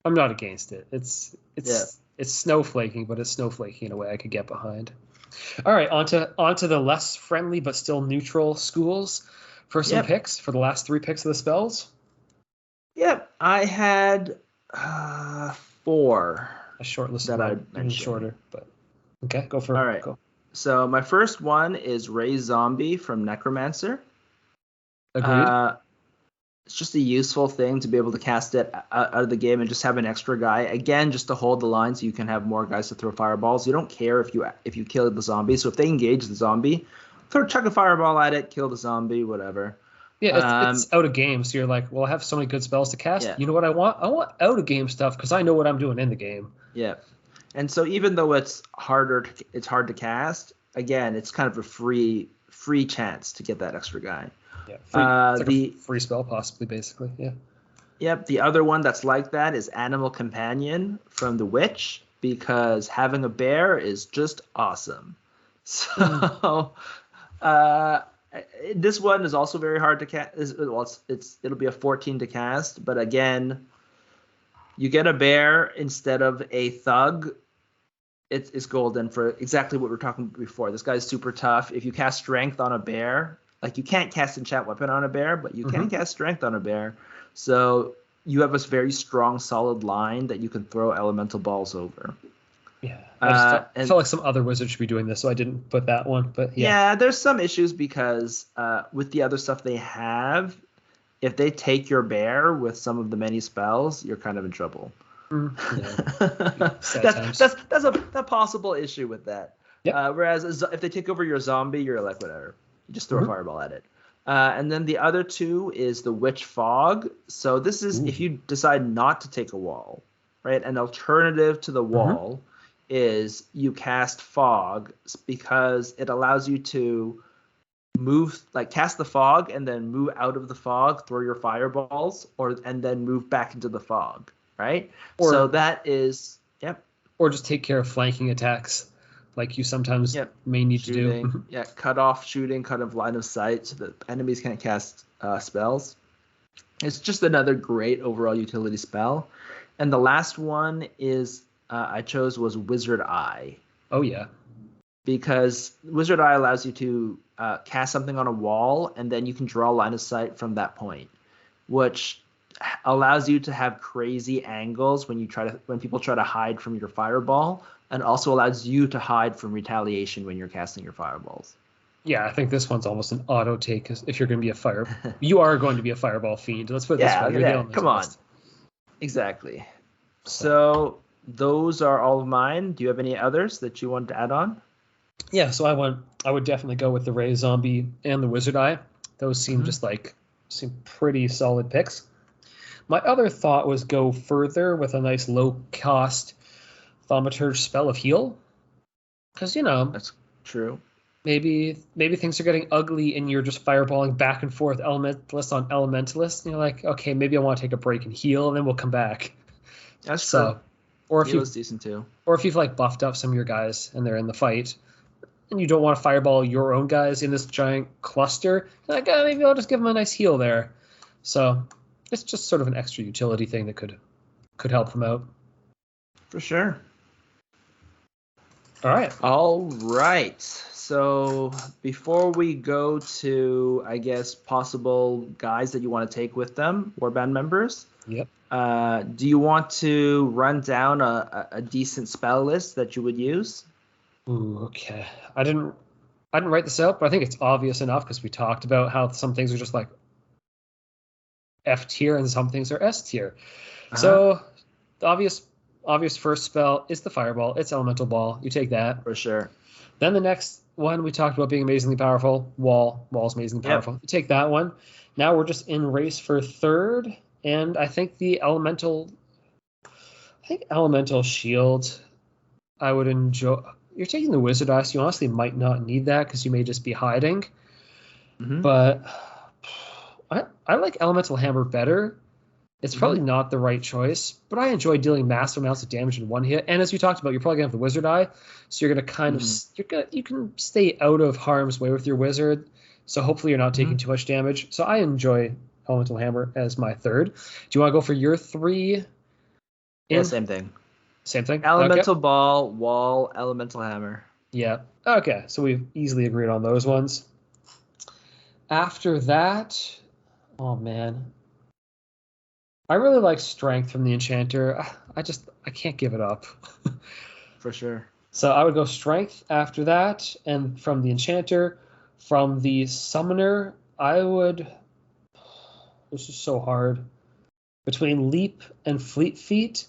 not against it. It's snowflaking, but it's snowflaking in a way I could get behind. All right, onto the less friendly but still neutral schools for some picks, for the last 3 picks of the spells. Yep, I had 4. A short list that I mentioned. Shorter, but okay, go for it. All right. Go. So my first one is Ray Zombie from Necromancer. Agreed. it's just a useful thing to be able to cast it out of the game and just have an extra guy. Again, just to hold the line so you can have more guys to throw fireballs. You don't care if you kill the zombie. So if they engage the zombie, chuck a fireball at it, kill the zombie, whatever. Yeah, it's out of game, so you're like, well, I have so many good spells to cast. Yeah. You know what I want? I want out of game stuff because I know what I'm doing in the game. Yeah, and so even though it's hard to cast, again, it's kind of a free chance to get that extra guy. Yeah, it's like a free spell, possibly, basically. Yeah. Yep. The other one that's like that is Animal Companion from the Witch, because having a bear is just awesome. So, this one is also very hard to cast. It'll be a 14 to cast, but again, you get a bear instead of a thug. It's golden for exactly what we were talking about before. This guy's super tough. If you cast Strength on a bear, like you can't cast Enchant Weapon on a bear, but you can cast Strength on a bear. So you have a very strong, solid line that you can throw elemental balls over. Yeah, I felt like some other wizards should be doing this, so I didn't put that one. But yeah, there's some issues because with the other stuff they have, if they take your bear with some of the many spells, you're kind of in trouble. Yeah. That's a possible issue with that. Yep. Whereas if they take over your zombie, you're like, whatever. You just throw a fireball at it. And then the other two is the Witch Fog. So this is if you decide not to take a wall, right? An alternative to the wall is you cast Fog, because it allows you to move, like cast the fog and then move out of the fog, throw your fireballs, and then move back into the fog, right? So that is, or just take care of flanking attacks, like you sometimes may need to do. Yeah, cut off shooting, cut off line of sight, so that enemies can't cast spells. It's just another great overall utility spell. And the last one is I chose was Wizard Eye. Oh yeah, because Wizard Eye allows you to cast something on a wall, and then you can draw line of sight from that point, which allows you to have crazy angles when people try to hide from your fireball, and also allows you to hide from retaliation when you're casting your fireballs. Yeah, I think this one's almost an auto take if you're going to be you are going to be a fireball fiend. Let's put it this way. Yeah, come on. Exactly. So those are all of mine. Do you have any others that you want to add on? Yeah, so I would definitely go with the Ray Zombie and the Wizard Eye. Those seem seem pretty solid picks. My other thought was go further with a nice low cost Thaumaturge spell of heal. Because that's true. Maybe things are getting ugly and you're just fireballing back and forth Elementalist on Elementalist, and you're like, okay, maybe I want to take a break and heal, and then we'll come back. That's true. Or if Heal's decent too. Or if you've buffed up some of your guys and they're in the fight, and you don't want to fireball your own guys in this giant cluster, you're like, maybe I'll just give them a nice heal there. So it's just sort of an extra utility thing that could help them out. For sure. All right. So before we go to, I guess, possible guys that you want to take with them, Warband members. Yep. Do you want to run down a decent spell list that you would use? Ooh, okay. I didn't write this out, but I think it's obvious enough because we talked about how some things are just like F tier and some things are S tier. So the obvious first spell is the Fireball. It's Elemental Ball. You take that. For sure. Then the next one we talked about being amazingly powerful. Wall's amazingly powerful. You take that one. Now we're just in race for third, and I think the Elemental Shield I would enjoy. You're taking the Wizard Eye, so you honestly might not need that because you may just be hiding. But I like Elemental Hammer better. It's probably not the right choice, but I enjoy dealing massive amounts of damage in one hit. And as we talked about, you're probably gonna have the Wizard Eye, so you're gonna kind of you can stay out of harm's way with your wizard. So hopefully you're not taking too much damage. So I enjoy Elemental Hammer as my third. Do you want to go for your three? Yeah, same thing. Same thing. Elemental Ball, Wall, Elemental Hammer. Yeah. Okay. So we've easily agreed on those ones. After that, oh man, I really like Strength from the Enchanter. I can't give it up. For sure. So I would go Strength after that, and from the Enchanter, from the Summoner, I would. This is so hard. Between Leap and Fleet Feet,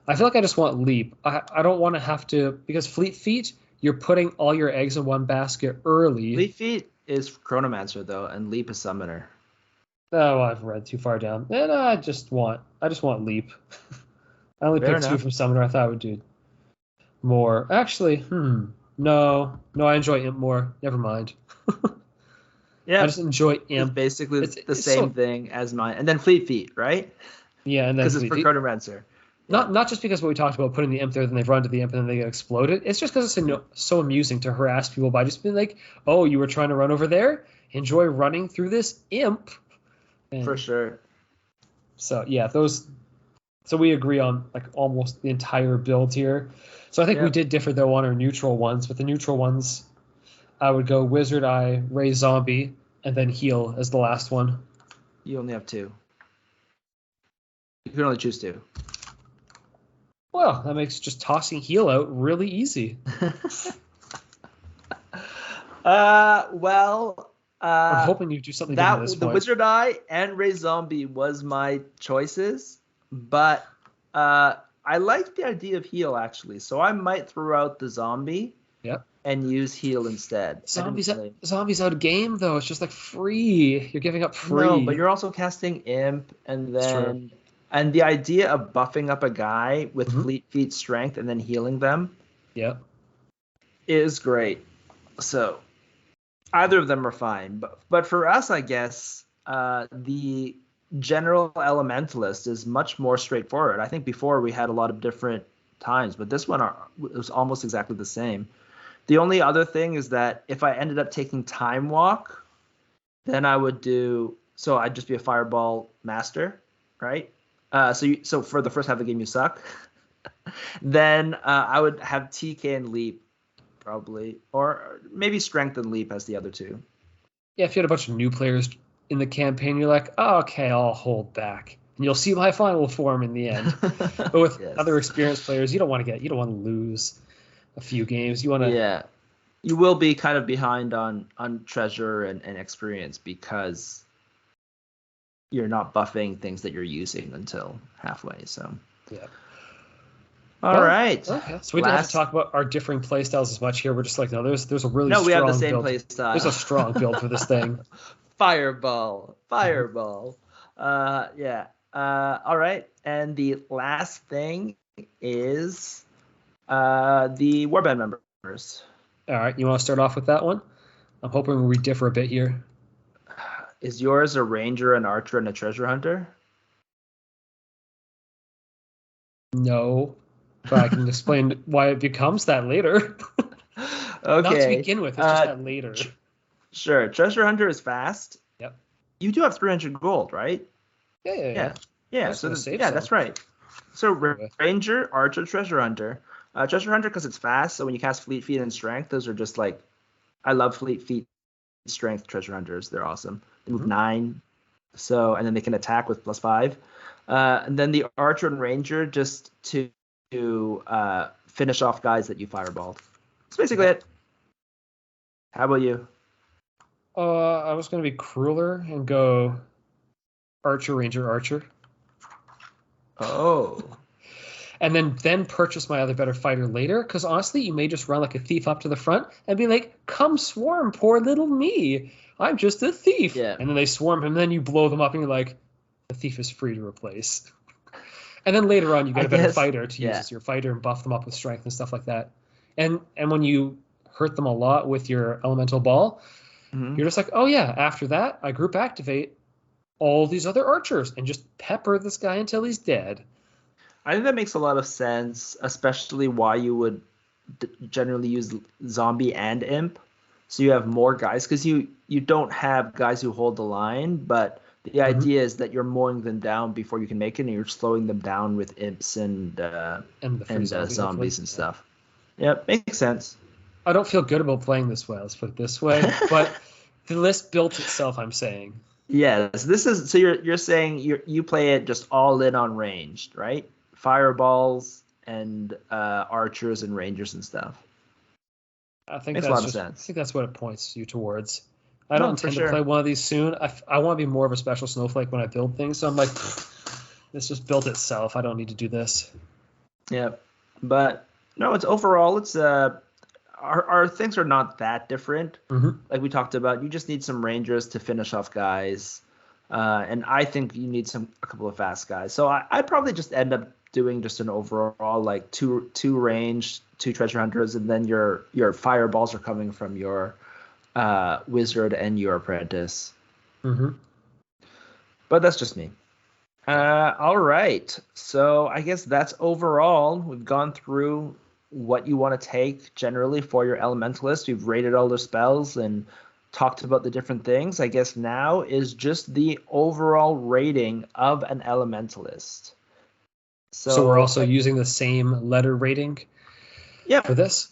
I feel like I just want Leap. I don't want to have to, because Fleet Feet, you're putting all your eggs in one basket early. Fleet Feet is Chronomancer though, and Leap is Summoner. Oh, I've read too far down. And I just want Leap. I only picked 2 from Summoner. I thought I would do more. Actually, no, I enjoy Imp more. Never mind. Yeah, I just enjoy Imp. It's basically the same thing as mine, and then Fleet Feet, right? Yeah, and then because it's for Chronomancer. Not just because what we talked about, putting the Imp there, then they run to the Imp and then they get exploded. It's just because it's so amusing to harass people by just being like, "Oh, you were trying to run over there? Enjoy running through this Imp." And for sure. So yeah, those. So we agree on like almost the entire build here. So I think we did differ though on our neutral ones. But the neutral ones, I would go Wizard Eye, Ray Zombie, and then Heal as the last one. You only have 2. You can only choose 2. Well, that makes just tossing Heal out really easy. I'm hoping you do something different at this the point. Wizard Eye and Ray Zombie was my choices, but I like the idea of Heal actually, so I might throw out the Zombie. Yep. And use Heal instead. Zombies out of game though. It's just like free. You're giving up free. No, but you're also casting Imp, and then the idea of buffing up a guy with Fleet Feet Strength and then healing them. Yep. Is great. So either of them are fine, but for us, I guess the general Elementalist is much more straightforward. I think before we had a lot of different times, but this one was almost exactly the same. The only other thing is that if I ended up taking Time Walk, then I would I'd just be a Fireball Master, right? So for the first half of the game you suck. Then I would have TK and Leap probably, or maybe Strength and Leap as the other 2. Yeah, if you had a bunch of new players in the campaign, you're like, oh, okay, I'll hold back, and you'll see my final form in the end. But with other experienced players, you don't want to lose a few games. You want to. Yeah, you will be kind of behind on treasure and experience because you're not buffing things that you're using until halfway. So yeah. All right. Okay. So we didn't have to talk about our differing playstyles as much here. We're just like, no, there's a really strong we have the same build. Playstyle. There's a strong build for this thing. Fireball. Yeah. All right. And the last thing is the Warband members. All right. You want to start off with that one? I'm hoping we differ a bit here. Is yours a ranger, an archer, and a treasure hunter? No. But I can explain why it becomes that later. Okay. Not to begin with, it's just that later. Sure. Treasure hunter is fast. Yep. You do have 300 gold, right? Yeah. That's right. So ranger, archer, treasure hunter. Treasure hunter because it's fast. So when you cast Fleet Feet and Strength, those are just like, I love Fleet Feet, Strength treasure hunters. They're awesome. They move 9. So and then they can attack with +5. And then the archer and ranger just to finish off guys that you fireballed. That's basically it. How about you? I was going to be crueler and go archer, ranger, archer. Oh. And then purchase my other better fighter later, because honestly, you may just run like a thief up to the front and be like, come swarm, poor little me. I'm just a thief. Yeah. And then they swarm him, and then you blow them up, and you're like, the thief is free to replace. And then later on, you get a better fighter to use as your fighter and buff them up with strength and stuff like that. And when you hurt them a lot with your elemental ball, you're just like, oh yeah, after that, I group activate all these other archers and just pepper this guy until he's dead. I think that makes a lot of sense, especially why you would generally use zombie and imp. So you have more guys, because you don't have guys who hold the line, but the idea is that you're mowing them down before you can make it, and you're slowing them down with imps and zombies and stuff. Yeah, makes sense. I don't feel good about playing this way, let's put it this way, but the list built itself, I'm saying. Yes, this is so you're saying you play it just all in on ranged, right? Fireballs and archers and rangers and stuff. I think makes a lot of sense. I think that's what it points you towards. I don't intend to play one of these soon. I want to be more of a special snowflake when I build things. So I'm like, this just built itself. I don't need to do this. Yeah, but no, it's overall, it's our things are not that different. Like we talked about, you just need some rangers to finish off guys, and I think you need a couple of fast guys. So I'd probably just end up doing just an overall like two range, 2 treasure hunters, and then your fireballs are coming from your wizard and your apprentice. But that's just me. All right, so I guess that's overall. We've gone through what you want to take generally for your elementalist. We've rated all the spells and talked about the different things. I guess now is just the overall rating of an elementalist. So we're also using the same letter rating for this?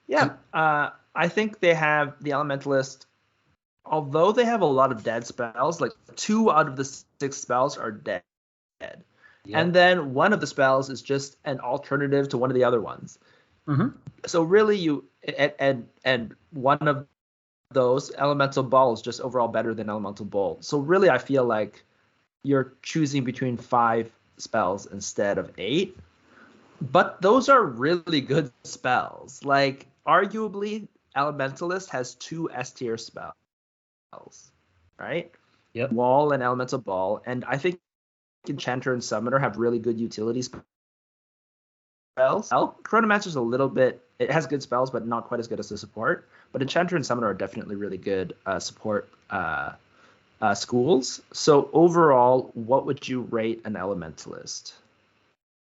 Yeah. I think they have the elementalist, although they have a lot of dead spells, like 2 out of the 6 spells are dead. Yep. And then one of the spells is just an alternative to one of the other ones. So really you and one of those, elemental ball, is just overall better than elemental bolt. So really I feel like you're choosing between 5 spells instead of 8. But those are really good spells. Like arguably elementalist has 2 S tier spells. Right? Yep. Wall and elemental ball, and I think enchanter and summoner have really good utility spells. Chronomancer's a little bit, it has good spells but not quite as good as the support, but enchanter and summoner are definitely really good support schools. So overall, what would you rate an elementalist?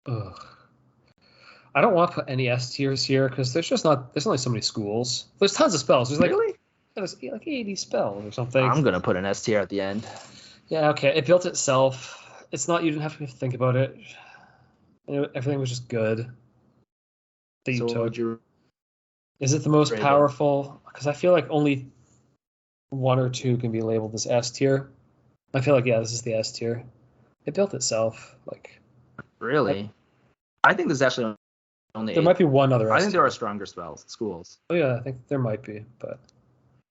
I don't want to put any S tiers here because there's only so many schools. There's tons of spells. There's there's like 80 spells or something. I'm gonna put an S tier at the end. Yeah, okay. It built itself. It's not, you didn't have to think about it. Everything was just good that you took. Is it the most powerful? Because I feel like only 1 or 2 can be labeled as S tier. I feel like, this is the S tier. It built itself. Like, really? I think there's actually only there 8. might be one other S tier. I think there are stronger schools. Oh yeah, I think there might be, but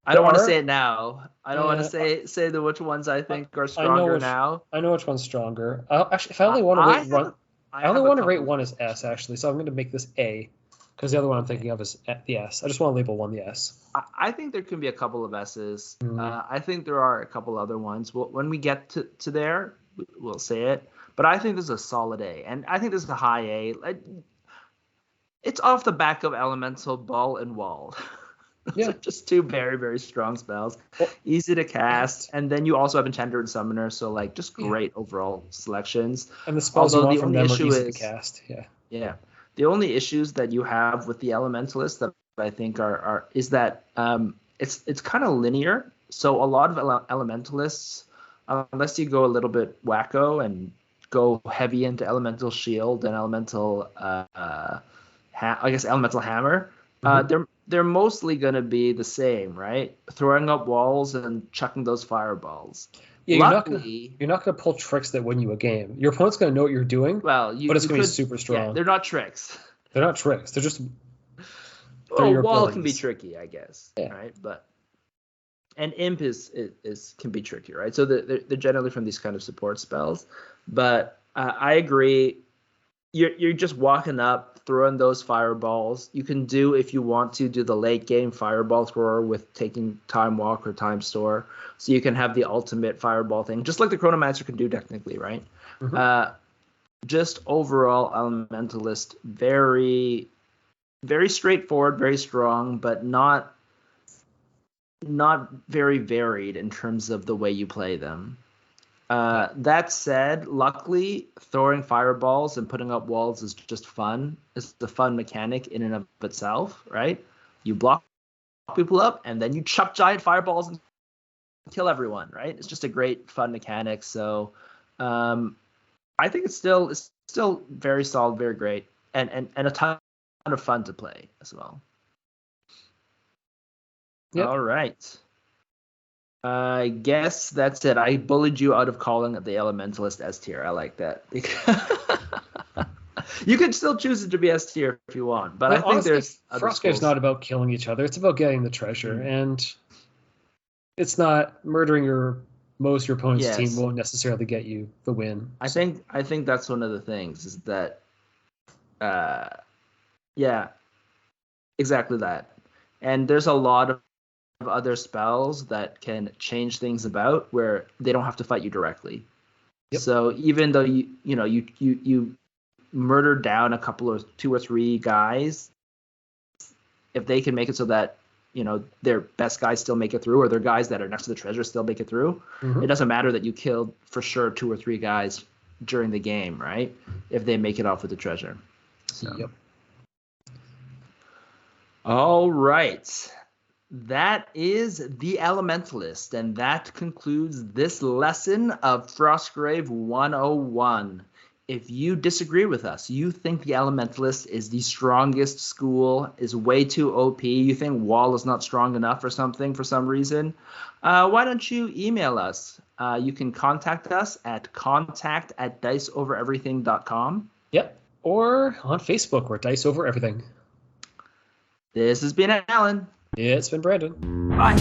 I don't want to say it now. I don't want to say which ones I think are stronger now. I know which one's stronger. Actually, if I only want to rate one, I only want to rate one as S, actually. So I'm going to make this A, because the other one I'm thinking of is the S. I just want to label one the S. I think there can be a couple of S's. I think there are a couple other ones. When we get to there, we'll say it. But I think this is a solid A, and I think this is a high A. It's off the back of Elemental Ball and Wall. Those are just 2 very, very strong spells. Easy to cast. And then you also have Enchanter and Summoner, so like just great overall selections. And the spells you want from them are easy to cast. Yeah. The only issues that you have with the Elementalist that I think is that it's kind of linear. So a lot of Elementalists, unless you go a little bit wacko and go heavy into Elemental Shield and Elemental Elemental Hammer, they're mostly going to be the same, right? Throwing up walls and chucking those fireballs. Yeah, you're not going to pull tricks that win you a game. Your opponent's going to know what you're doing, but it's going to be super strong. Yeah, they're not tricks. They're not tricks. They're just... wall can be tricky, I guess, right? And imp can be tricky, right? So they're generally from these kind of support spells. But I agree. You're just walking up, throwing those fireballs. You can if you want to, do the late game fireball thrower with taking time walk or time store. So you can have the ultimate fireball thing, just like the Chronomancer can do technically, right? Just overall Elementalist, very, very straightforward, very strong, but not very varied in terms of the way you play them. That said, luckily, throwing fireballs and putting up walls is just fun. It's the fun mechanic in and of itself, right? You block people up, and then you chuck giant fireballs and kill everyone, right? It's just a great fun mechanic. So I think it's still very solid, very great, and a ton of fun to play as well. Yep. All right. I guess that's it. I bullied you out of calling it the Elementalist S tier. I like that. You can still choose it to be S tier if you want, but I think honestly, there's Frostgrave's not about killing each other. It's about getting the treasure, and it's not murdering most of your opponent's team won't necessarily get you the win. I think that's one of the things is that, exactly that. And there's a lot of other spells that can change things about where they don't have to fight you directly. Yep. So even though you murder down a couple of 2 or 3 guys, if they can make it so that their best guys still make it through, or their guys that are next to the treasure still make it through, it doesn't matter that you killed for sure 2 or 3 guys during the game, right? If they make it off with the treasure. So. Yep. All right. That is the Elementalist, and that concludes this lesson of Frostgrave 101. If you disagree with us, you think the Elementalist is the strongest school, is way too OP, you think Wall is not strong enough or something for some reason, why don't you email us? You can contact us at contact@diceovereverything.com. Yep, or on Facebook, we're Dice Over Everything. This has been Alan. It's been Brandon. Bye.